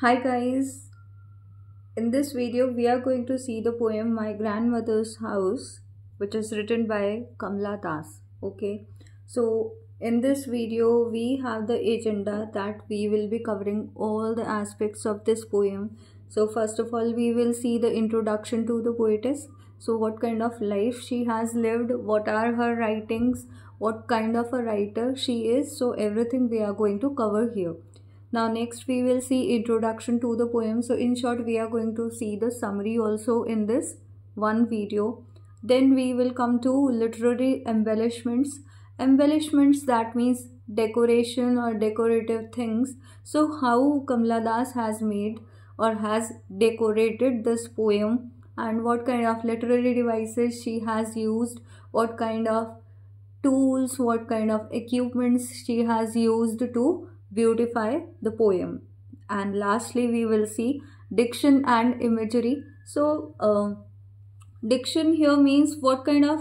Hi guys, in this video we are going to see the poem My Grandmother's House, which is written by Kamla Das. Okay, so in this video we have the agenda that we will be covering all the aspects of this poem. So first of all we will see the introduction to the poetess. So what kind of life she has lived, what are her writings, what kind of a writer she is. So everything we are going to cover here. Now next we will see introduction to the poem. So in short we are going to see the summary also in this one video. Then we will come to literary embellishments. Embellishments, that means decoration or decorative things. So how Kamla Das has made or has decorated this poem, and what kind of literary devices she has used, what kind of tools, what kind of equipments she has used to beautify the poem. And lastly we will see diction and imagery. So diction here means what kind of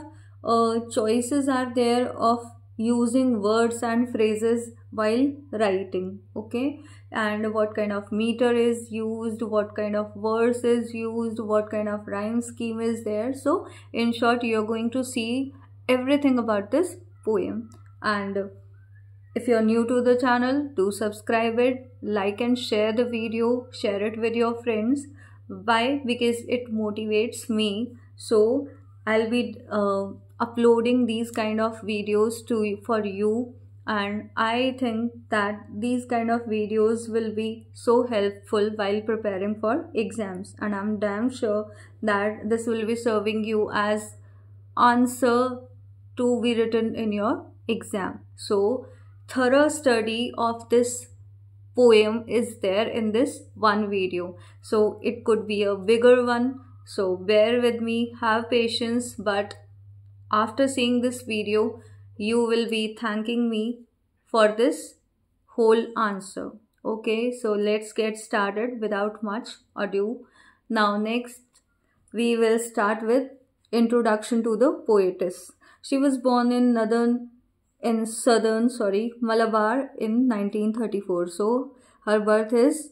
choices are there of using words and phrases while writing. Okay, and what kind of meter is used, what kind of verse is used, what kind of rhyme scheme is there. So in short you are going to see everything about this poem. And if you're new to the channel, do subscribe it, like and share the video, share it with your friends. Why? Because it motivates me. So I'll be uploading these kind of videos for you, and I think that these kind of videos will be so helpful while preparing for exams, and I'm damn sure that this will be serving you as answer to be written in your exam. So thorough study of this poem is there in this one video. So it could be a bigger one, so bear with me, have patience, but after seeing this video you will be thanking me for this whole answer. Okay, so let's get started without much ado. Now next we will start with introduction to the poetess. She was born in southern Malabar in 1934. So her birth is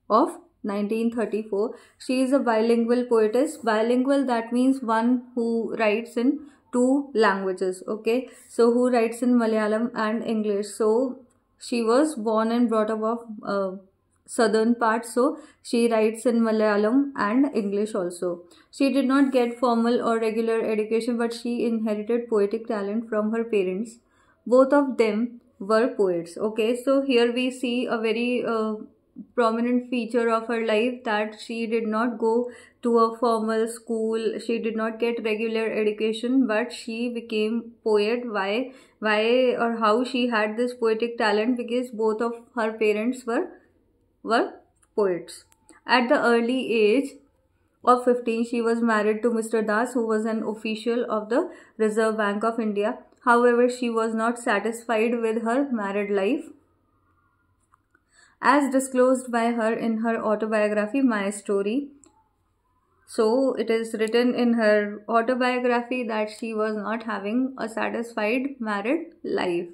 of 1934. She is a bilingual poetess. Bilingual, that means one who writes in two languages. Okay, so who writes in Malayalam and English. So she was born and brought up of southern part, so she writes in Malayalam and English also. She did not get formal or regular education, but she inherited poetic talent from her parents. Both of them were poets. Okay, so here we see a very prominent feature of her life, that she did not go to a formal school, she did not get regular education, but she became poet. Why or how she had this poetic talent? Because both of her parents were poets. At the early age of 15, she was married to Mr. Das, who was an official of the Reserve Bank of India. However, she was not satisfied with her married life, as disclosed by her in her autobiography, My Story. So it is written in her autobiography that she was not having a satisfied married life.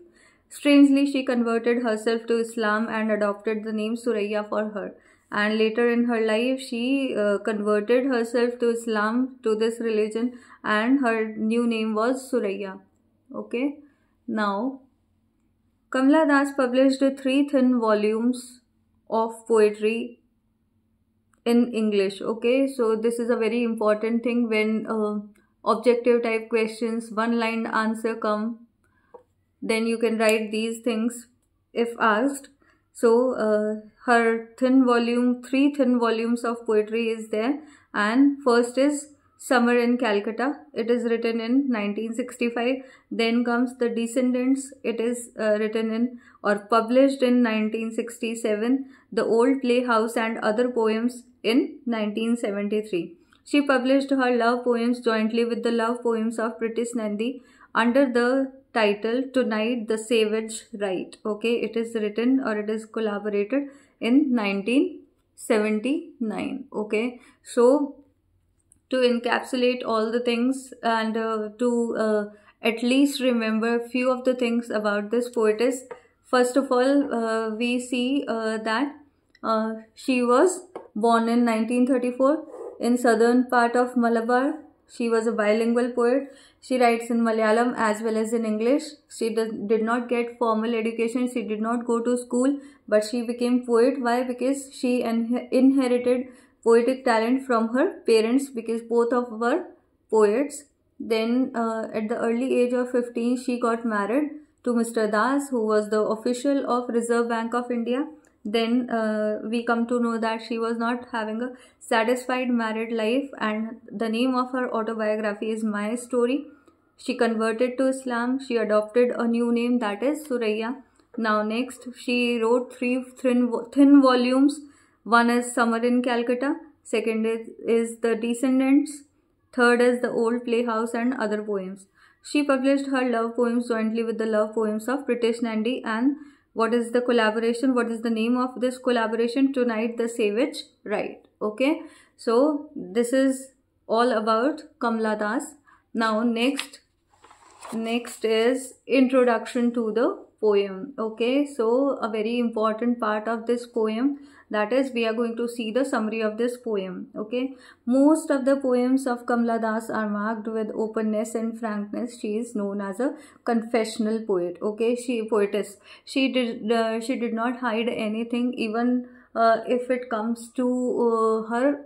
Strangely, she converted herself to Islam and adopted the name Suraya for her. And later in her life, she converted herself to Islam, to this religion, and her new name was Suraya. Okay. Now, Kamla Das published 3 thin volumes of poetry in English. Okay, so this is a very important thing when objective type questions, one line answer come, then you can write these things if asked. So her 3 thin volumes of poetry is there, and first is Summer in Calcutta. It is written in 1965. Then comes The Descendants. It is written in or published in 1967. The Old Playhouse and Other Poems in 1973. She published her love poems jointly with the love poems of Pritish Nandi under the title Tonight the Savage Right. Okay, it is written or it is collaborated in 1979. Okay, so to encapsulate all the things and to at least remember few of the things about this poetess, first of all we see that She was born in 1934 in southern part of Malabar. She was a bilingual poet. She writes in Malayalam as well as in English. She did not get formal education. She did not go to school, but she became poet. Why? Because she inherited poetic talent from her parents, because both of were poets. Then at the early age of 15, she got married to Mr. Das, who was the official of Reserve Bank of India. Then we come to know that she was not having a satisfied married life, and the name of her autobiography is My Story. She converted to Islam. She adopted a new name, that is Suraya. Now next, she wrote three thin volumes. One is Summer in Calcutta, second is The Descendants, third is The Old Playhouse and Other Poems. She published her love poems jointly with the love poems of Pritish Nandy. And what is the collaboration? What is the name of this collaboration? Tonight the Savage Ride. Okay, so this is all about Kamla Das. Now next is introduction to the poem. Okay, so a very important part of this poem, that is, we are going to see the summary of this poem. Okay, most of the poems of Kamla Das are marked with openness and frankness. She is known as a confessional poet. Okay, poetess. She did not hide anything, even if it comes to her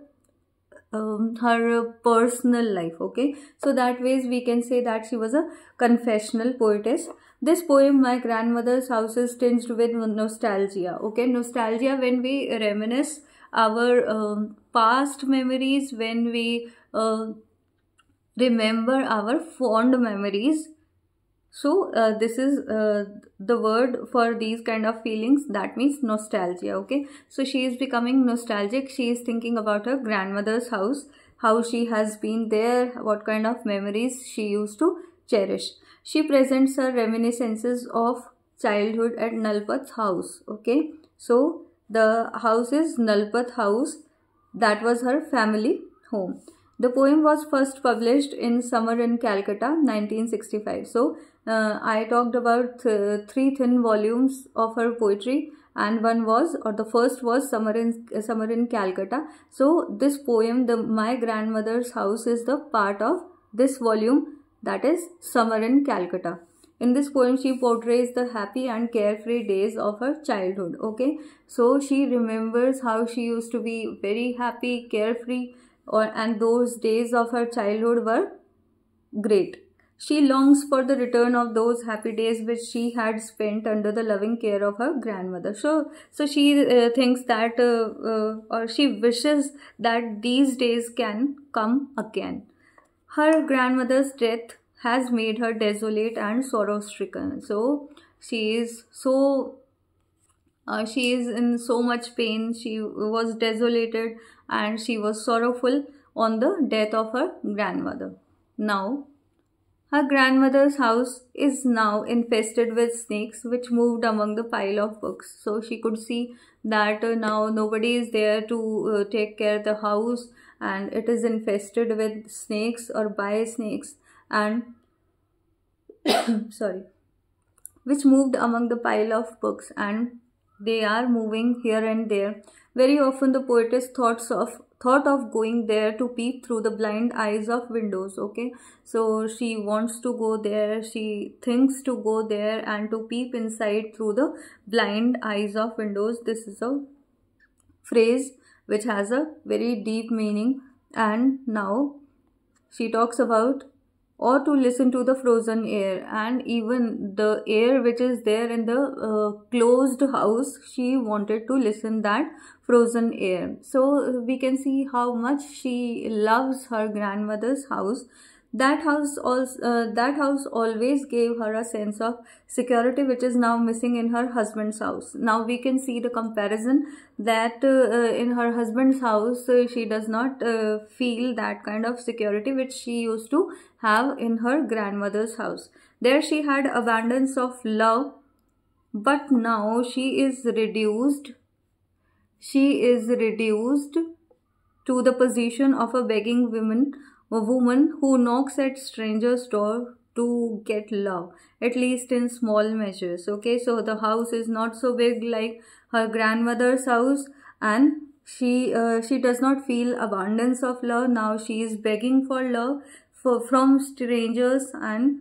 personal life. Okay, so that ways we can say that she was a confessional poetess. This poem, My Grandmother's House, is tinged with nostalgia. Okay, nostalgia, when we reminisce our past memories, when we remember our fond memories. So this is the word for these kind of feelings, that means nostalgia. Okay, so she is becoming nostalgic. She is thinking about her grandmother's house, how she has been there, what kind of memories she used to cherish. She presents her reminiscences of childhood at Nalpat's house. Okay, so the house is Nalpat House. That was her family home. The poem was first published in Summer in Calcutta, 1965. So I talked about three thin volumes of her poetry, and the first was Summer in Calcutta. So this poem, My Grandmother's House, is the part of this volume, that is Summer in Calcutta. In this poem, she portrays the happy and carefree days of her childhood. Okay, so she remembers how she used to be very happy, carefree, and those days of her childhood were great. She longs for the return of those happy days which she had spent under the loving care of her grandmother. So she thinks that or she wishes that these days can come again. Her grandmother's death has made her desolate and sorrow-stricken. So she is in so much pain. She was desolated and she was sorrowful on the death of her grandmother. Now, her grandmother's house is now infested with snakes which moved among the pile of books. So she could see that now nobody is there to take care of the house, and it is infested with snakes or by snakes, and sorry, which moved among the pile of books, and they are moving here and there. Very often the poetess thought of going there to peep through the blind eyes of windows. Okay, so she wants to go there, she thinks to go there and to peep inside through the blind eyes of windows. This is a phrase which has a very deep meaning. And now she talks about, or to listen to the frozen air, and even the air which is there in the closed house, she wanted to listen that frozen air. So we can see how much she loves her grandmother's house. That house always gave her a sense of security which is now missing in her husband's house. Now we can see the comparison that in her husband's house she does not feel that kind of security which she used to have in her grandmother's house. There she had abundance of love, but now she is reduced to the position of a begging woman who knocks at strangers' door to get love, at least in small measures. Okay, so the house is not so big like her grandmother's house, and she does not feel abundance of love. Now she is begging for love from strangers, and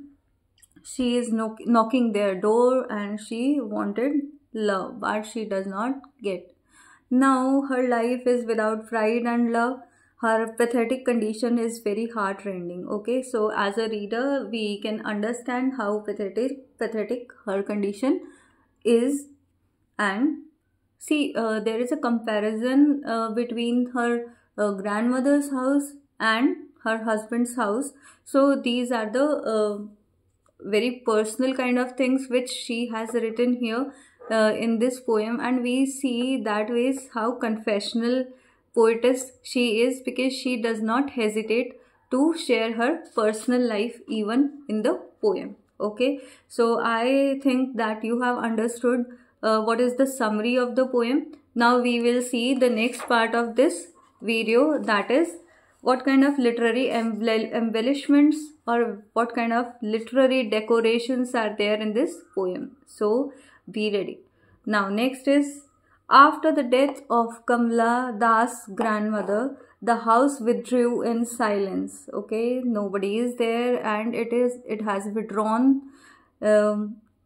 she is knocking their door, and she wanted love, but she does not get. Now her life is without pride and love. Her pathetic condition is very heartrending. Okay, so as a reader, we can understand how pathetic her condition is. And see, there is a comparison between her grandmother's house and her husband's house. So these are the very personal kind of things which she has written here in this poem, and we see that ways how confessional poetess she is, because she does not hesitate to share her personal life even in the poem. Okay, so I think that you have understood what is the summary of the poem. Now we will see the next part of this video, that is what kind of literary embellishments or what kind of literary decorations are there in this poem. So be ready. Now next is, after the death of Kamla Das' grandmother, the house withdrew in silence. Okay, nobody is there, and it has withdrawn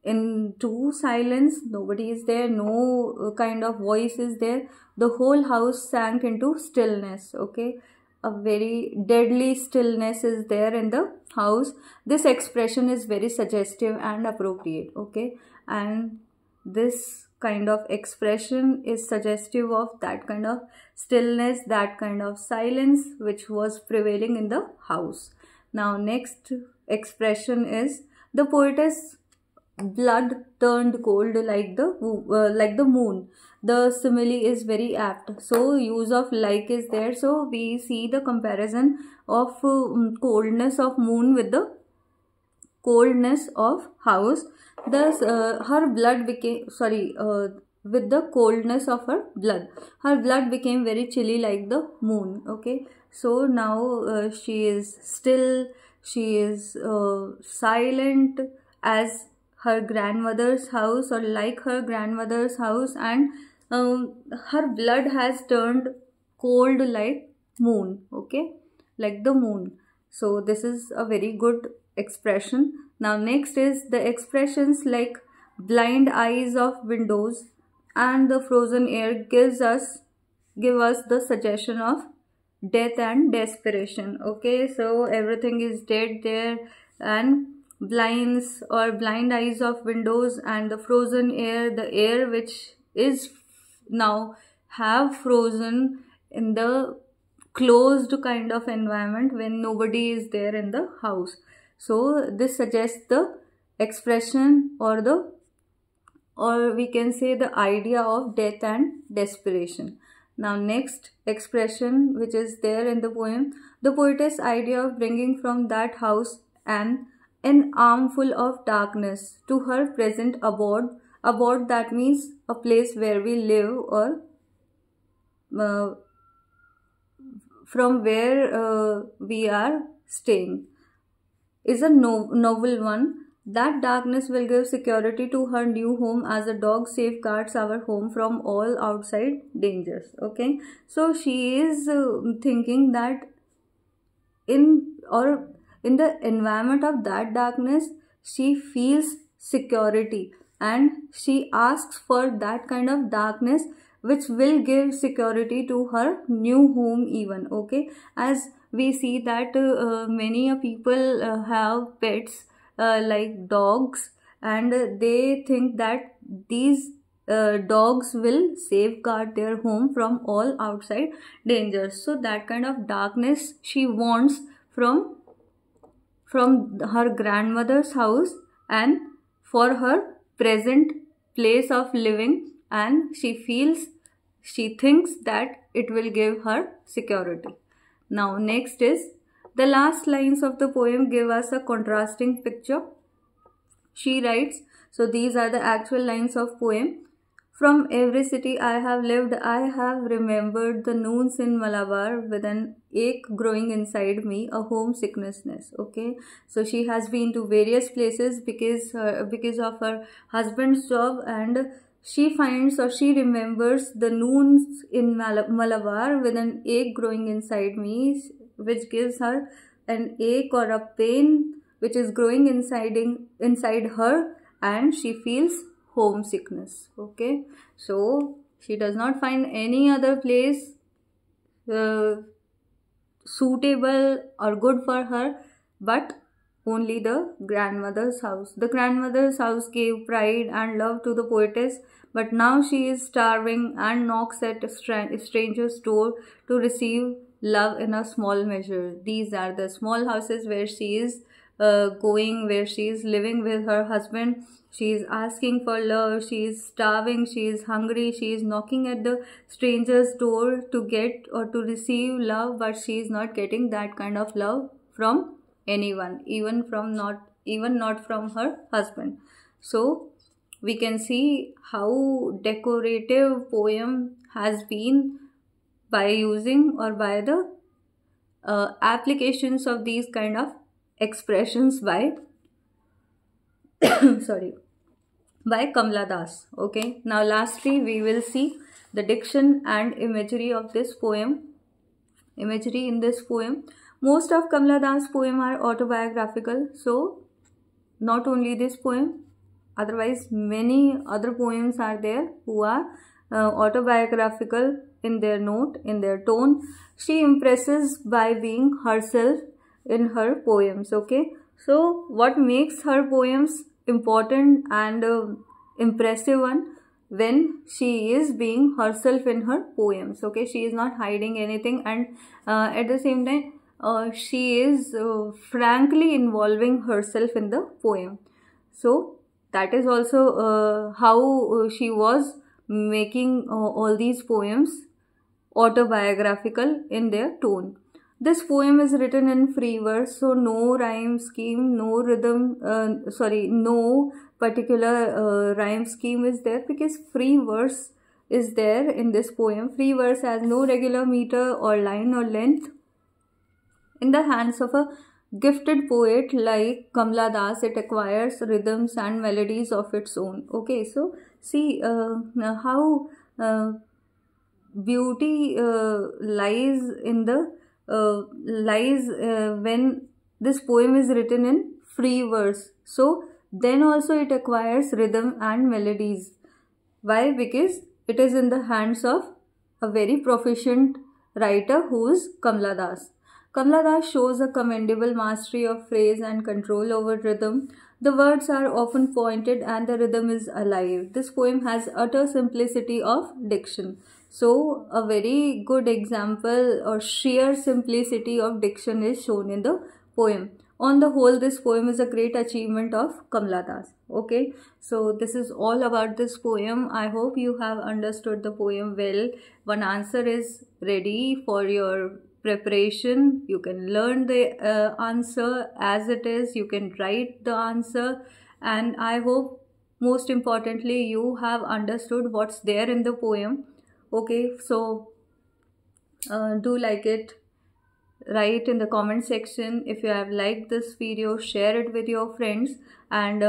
into silence. Nobody is there, no kind of voice is there. The whole house sank into stillness. Okay, a very deadly stillness is there in the house. This expression is very suggestive and appropriate. Okay, and this kind of expression is suggestive of that kind of stillness, that kind of silence which was prevailing in the house. Now next expression is, the poetess blood turned cold like the moon. The simile is very apt, so use of like is there. So we see the comparison of coldness of moon with the coldness of house. Thus her blood became with the coldness of her blood became very chilly like the moon. Okay, so now she is still, she is silent as her grandmother's house, or like her grandmother's house, and her blood has turned cold like moon. Okay, like the moon. So this is a very good expression. Now next is the expressions like blind eyes of windows and the frozen air give us the suggestion of death and desperation. Okay, so everything is dead there, and blinds or blind eyes of windows and the frozen air, the air which is now have frozen in the closed kind of environment when nobody is there in the house. So this suggests the expression or we can say the idea of death and desperation. Now next expression which is there in the poem, the poetess idea of bringing from that house an armful of darkness to her present abode. Abode, that means a place where we live, or from where we are staying, is a novel one. That darkness will give security to her new home, as a dog safeguards our home from all outside dangers. Okay, so she is thinking that in the environment of that darkness, she feels security, and she asks for that kind of darkness which will give security to her new home even. Okay, as we see that many people have pets like dogs, and they think that these dogs will safeguard their home from all outside dangers. So that kind of darkness she wants from her grandmother's house and for her present place of living, and she thinks that it will give her security. Now next is, the last lines of the poem give us a contrasting picture. She writes, so these are the actual lines of poem. From every city I have lived, I have remembered the noons in Malabar with an ache growing inside me, a homesickness. Okay, so she has been to various places because of her husband's job, and she finds or she remembers the noons in Malabar with an ache growing inside me, which gives her an ache or a pain which is growing inside her, and she feels homesickness. Okay, so she does not find any other place suitable or good for her but only the grandmother's house. The grandmother's house gave pride and love to the poetess, but now she is starving and knocks at a stranger's door to receive love in a small measure. These are the small houses where she is where she is living with her husband. She is asking for love, she is starving, she is hungry, she is knocking at the stranger's door to get or to receive love, but she is not getting that kind of love from anyone, even not from her husband. So we can see how decorative poem has been by using or by the applications of these kind of expressions by sorry, by Kamla Das. Okay, now lastly we will see the diction and imagery of this poem. Imagery in this poem. Most of Kamla Das' poems are autobiographical, so not only this poem, otherwise many other poems are there who are autobiographical in their note, in their tone. She impresses by being herself in her poems. Okay, so what makes her poems important and impressive one? When she is being herself in her poems. Okay, she is not hiding anything, and at the same time she is frankly involving herself in the poem. So that is also how she was making all these poems autobiographical in their tone. This poem is written in free verse, so no rhyme scheme, no rhythm, no particular rhyme scheme is there, because free verse is there in this poem. Free verse has no regular meter or line or length. In the hands of a gifted poet like Kamla Das, it acquires rhythms and melodies of its own. Okay, so see how beauty lies in the when this poem is written in free verse. So then also it acquires rhythm and melodies. Why? Because it is in the hands of a very proficient writer who is Kamla Das. Kamla Das shows a commendable mastery of phrase and control over rhythm. The words are often pointed and the rhythm is alive. This poem has utter simplicity of diction. So a very good example or sheer simplicity of diction is shown in the poem. On the whole, this poem is a great achievement of Kamla Das. Okay, so this is all about this poem. I hope you have understood the poem well. One answer is ready for your preparation. You can learn the answer as it is. You can write the answer, and I hope most importantly you have understood what's there in the poem. Okay, so do like it. Write in the comment section if you have liked this video. Share it with your friends, and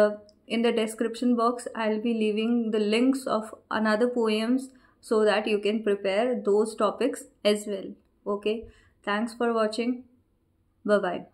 in the description box I'll be leaving the links of another poems so that you can prepare those topics as well. Okay, thanks for watching. Bye bye.